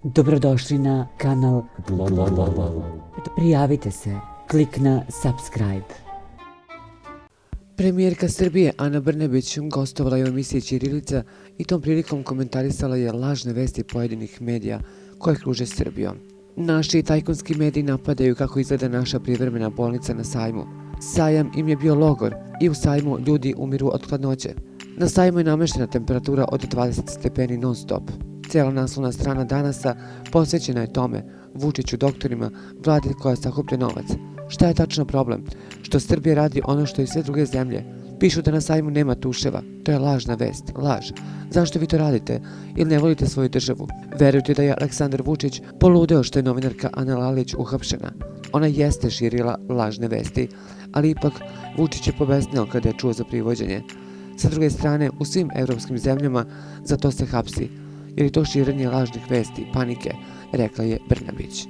Dobrodošli na kanal. Prijavite se. Klik na subscribe. Premijerka Srbije Ana Brnabić gostovala je u emisiji Ćirilica i tom prilikom komentarisala je lažne vesti pojedinih medija koje kruže Srbijom. Naši tajkunski mediji napadaju kako izgleda naša privremena bolnica na sajmu. Sajam im je bio logor i u sajmu ljudi umiru od hladnoće. Na sajmu je nameštena temperatura od 20 stepeni non stop. Cijela naslovna strana Danasa posvećena je tome, Vučiću, doktorima, vladi koja sakuplja novac. Šta je tačno problem? Što Srbija radi ono što i sve druge zemlje. Pišu da na sajmu nema tuševa. To je lažna vest, laž. Zašto vi to radite? Ili ne volite svoju državu? Verujete da je Aleksandar Vučić poludeo što je novinarka Ana Lalić uhapšena? Ona jeste širila lažne vesti, ali ipak Vučić je pobesneo kada je čuo za privođenje. Sa druge strane, u svim evropskim zemljama za to se hapsi, jer je to širenje lažnih vesti, panike, rekla je Brnabić.